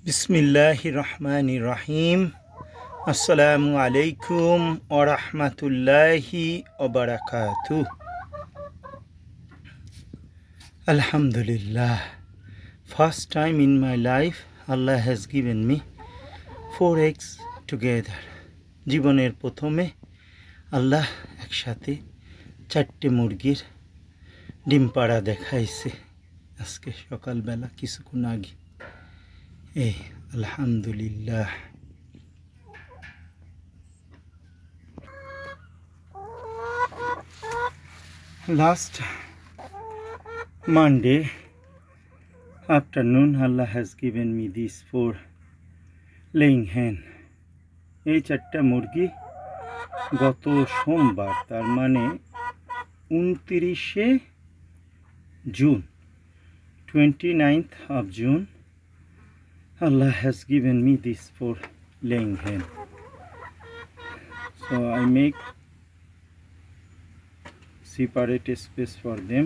বিসমিল্লাহির রহমানির রহিম। আসসালামু আলাইকুম ওয়া রাহমাতুল্লাহি ওয়া বারাকাতুহু। Alhamdulillah, first time in my life Allah has given me 4 eggs together. জীবনের প্রথমে আল্লাহ একসাথে 4টে মুরগির ডিম পাড়া দেখাইছে আজকে সকালবেলা কিছুক্ষণ আগে। এই আলহামদুলিল্লাহ। Last Monday afternoon Allah has given me these 4 laying hen. এই 4টা মুরগি গত সোমবার, তার মানে 29 June, 29th of June, Allah has given me these 4 laying hen. So I make separate space for them.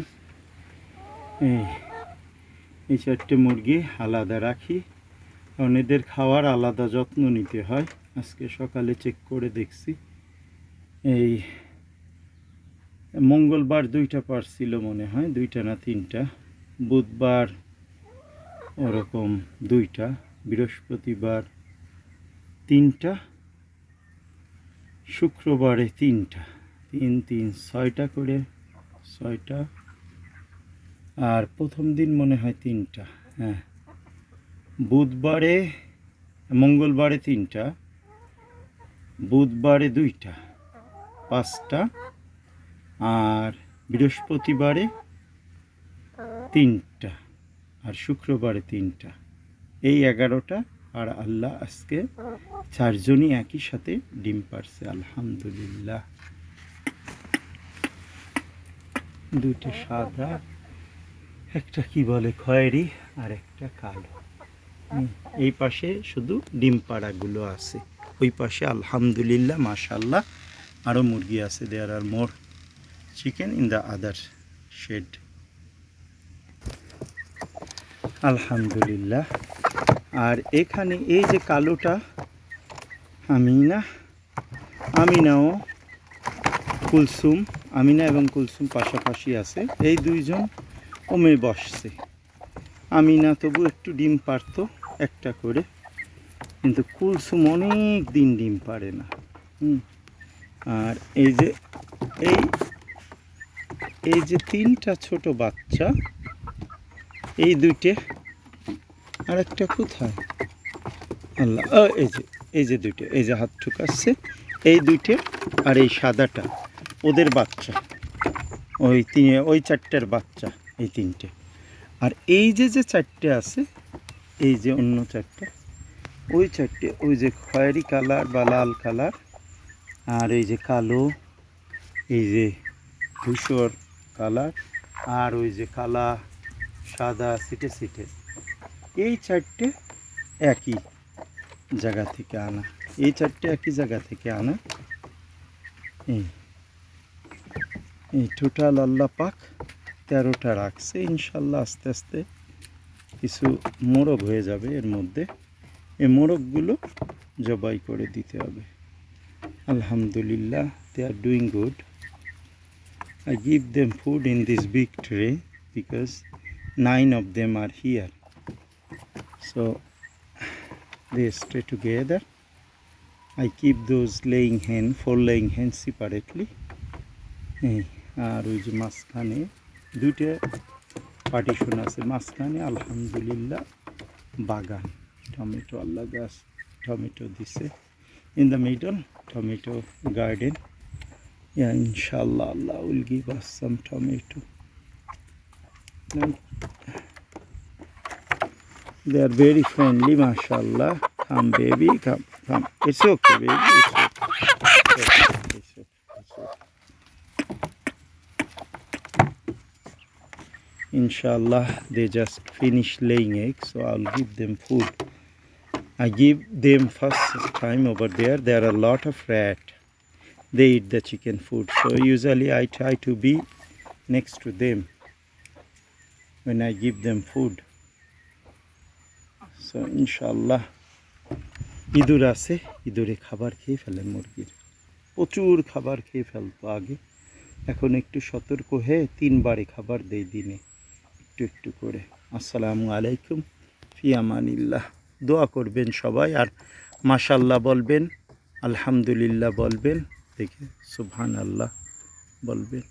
এই 4টে মুরগি আলাদা রাখি, কারণ এদের খাওয়ার আলাদা যত্ন নিতে হয়। আজকে সকালে চেক করে দেখছি, এই মঙ্গলবার 2টা পারছিল মনে হয়, 2টা না 3টা, বুধবার ওরকম 2টা, বৃহস্পতিবার 3টা, শুক্রবারে 3টা, 3 3 6টা করে, 6টা, আর প্রথম দিন মনে হয় 3টা, হ্যাঁ, বুধবারে, মঙ্গলবারে 3টা, বুধবারে 2টা, 5টা, আর বৃহস্পতিবারে 3টা, আর শুক্রবারে 3টা, এই 11টা। আর আল্লাহ আজকে 4 জনই একই সাথে ডিম পারছে, আলহামদুলিল্লাহ। 2টা সাদা, একটা কি বলে খয়েরি, আর একটা কালো। এই পাশে শুধু ডিম পাড়াগুলো আছে, ওই পাশে আলহামদুলিল্লাহ মাশাআল্লাহ আরও মুরগি আছে। There are more chicken in the other shed, আলহামদুলিল্লাহ। আর এখানে এই যে কালোটা আমিনাও কুলসুম, আমিনা এবং কুলসুম পাশাপাশি আছে, এই 2জন কমে বসছে। আমিনা তবু একটু ডিম পারত একটা করে, কিন্তু কুলসুম অনেক দিন ডিম পারে না। আর এই যে 3টা ছোট বাচ্চা, এই 2টে, আর একটা কোথায় আল্লাহ, এই যে 2টে, এই যে হাত ঠুকাচ্ছে, এই 2টে, আর এই সাদাটা ওদের বাচ্চা, ওই 4টার বাচ্চা, এই 3টে। আর এই যে 4টে আছে, এই যে অন্য 4টে, ওই 4টে, ওই যে খয়েরি কালার বা লাল কালার, আর এই যে কালো, এই যে ধূসর কালার, আর ওই যে কালা সাদা সিটে সিটে, এই 4টে একই জায়গা থেকে আনা, এই 4টে একই জায়গা থেকে আনা। এই টোটাল আল্লাহ পাক 13টা রাখছে, ইনশাল্লাহ আস্তে আস্তে কিছু মোরগ হয়ে যাবে এর মধ্যে। এই মোরগগুলো জবাই করে দিতে হবে। আলহামদুলিল্লাহ, they are doing good. I give them food in this big tray because 9 of them are here, so they stay together. I keep those laying hen, 4 laying hens separately. আর ওই যে মাঝখানে 2টে পার্টিশন আছে, মাঝখানে আলহামদুলিল্লাহ বাগান, টমেটো, আল্লাহ গাছ tomato দিছে। In the middle, tomato garden. Yeah, inshallah, Allah will give us some tomato. They are very friendly, mashallah. Come, baby, come. It's okay, baby. It's okay. It's okay. Inshallah, they just finished laying eggs, so I'll give them food. I give them first time over there. There are a lot of rat. They eat the chicken food, so usually I try to be next to them when I give them food. So ইনশাআল্লাহ ইঁদুর আছে, ইঁদুরে খাবার খেয়ে ফেলে মুরগির, প্রচুর খাবার খেয়ে ফেলতো আগে, এখন একটু সতর্ক হয়ে 3 বারে খাবার দেই দিনে একটু একটু করে। আসসালামু আলাইকুম, ফি আমানিল্লাহ। দোয়া করবেন সবাই, আর মাশাল্লাহ বলবেন, আলহামদুলিল্লাহ বলবেন, দেখে সুবহানাল্লাহ বলবেন।